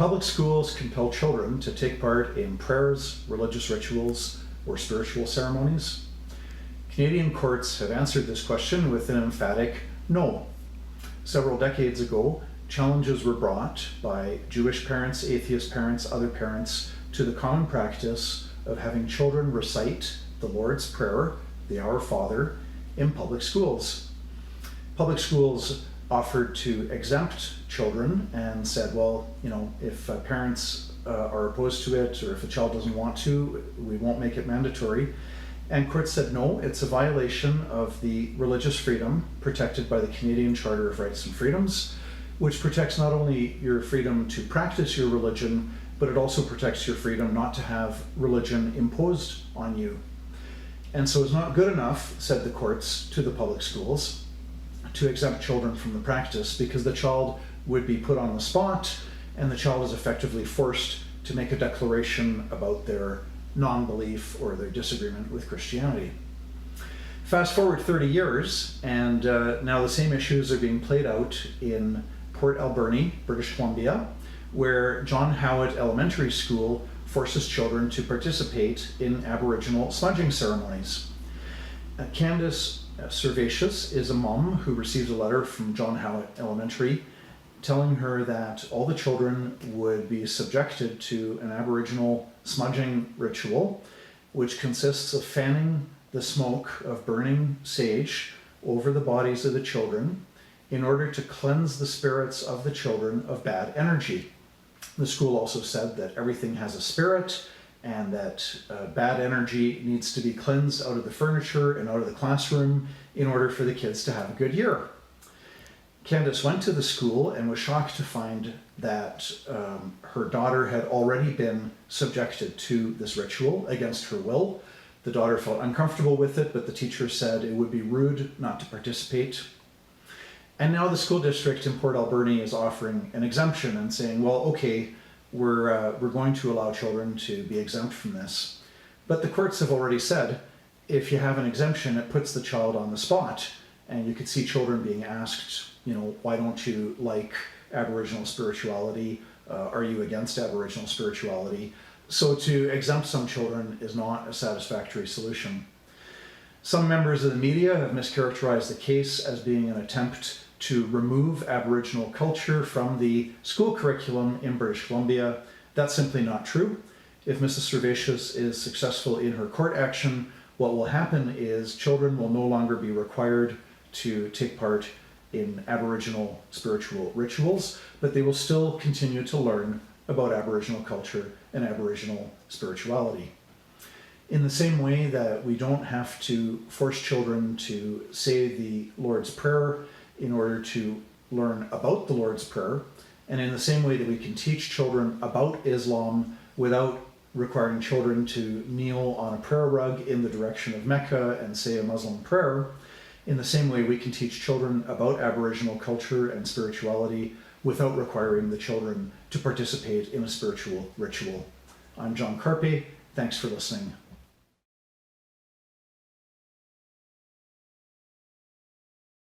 public schools compel children to take part in prayers, religious rituals, or spiritual ceremonies? Canadian courts have answered this question with an emphatic no. Several decades ago, challenges were brought by Jewish parents, atheist parents, other parents to the common practice of having children recite the Lord's Prayer, the Our Father, in public schools. Public schools offered to exempt children and said, well, if parents are opposed to it, or if a child doesn't want to, we won't make it mandatory. And courts said, no, it's a violation of the religious freedom protected by the Canadian Charter of Rights and Freedoms, which protects not only your freedom to practice your religion, but it also protects your freedom not to have religion imposed on you. And so it's not good enough, said the courts to the public schools, to exempt children from the practice, because the child would be put on the spot and the child is effectively forced to make a declaration about their non-belief or their disagreement with Christianity. Fast forward 30 years, and now the same issues are being played out in Port Alberni, British Columbia, where John Howitt Elementary School forces children to participate in Aboriginal smudging ceremonies. Candace Servatius is a mom who received a letter from John Howitt Elementary telling her that all the children would be subjected to an Aboriginal smudging ritual, which consists of fanning the smoke of burning sage over the bodies of the children in order to cleanse the spirits of the children of bad energy. The school also said that everything has a spirit and that bad energy needs to be cleansed out of the furniture and out of the classroom in order for the kids to have a good year. Candace went to the school and was shocked to find that her daughter had already been subjected to this ritual against her will. The daughter felt uncomfortable with it, but the teacher said it would be rude not to participate. And now the school district in Port Alberni is offering an exemption and saying, well, okay, we're going to allow children to be exempt from this. But the courts have already said, if you have an exemption, it puts the child on the spot. And you could see children being asked, why don't you like Aboriginal spirituality? Are you against Aboriginal spirituality? So to exempt some children is not a satisfactory solution. Some members of the media have mischaracterized the case as being an attempt to remove Aboriginal culture from the school curriculum in British Columbia. That's simply not true. If Mrs. Servatius is successful in her court action, what will happen is children will no longer be required to take part in Aboriginal spiritual rituals, but they will still continue to learn about Aboriginal culture and Aboriginal spirituality. In the same way that we don't have to force children to say the Lord's Prayer in order to learn about the Lord's Prayer, and in the same way that we can teach children about Islam without requiring children to kneel on a prayer rug in the direction of Mecca and say a Muslim prayer, in the same way we can teach children about Aboriginal culture and spirituality without requiring the children to participate in a spiritual ritual. I'm John Carpay. Thanks for listening.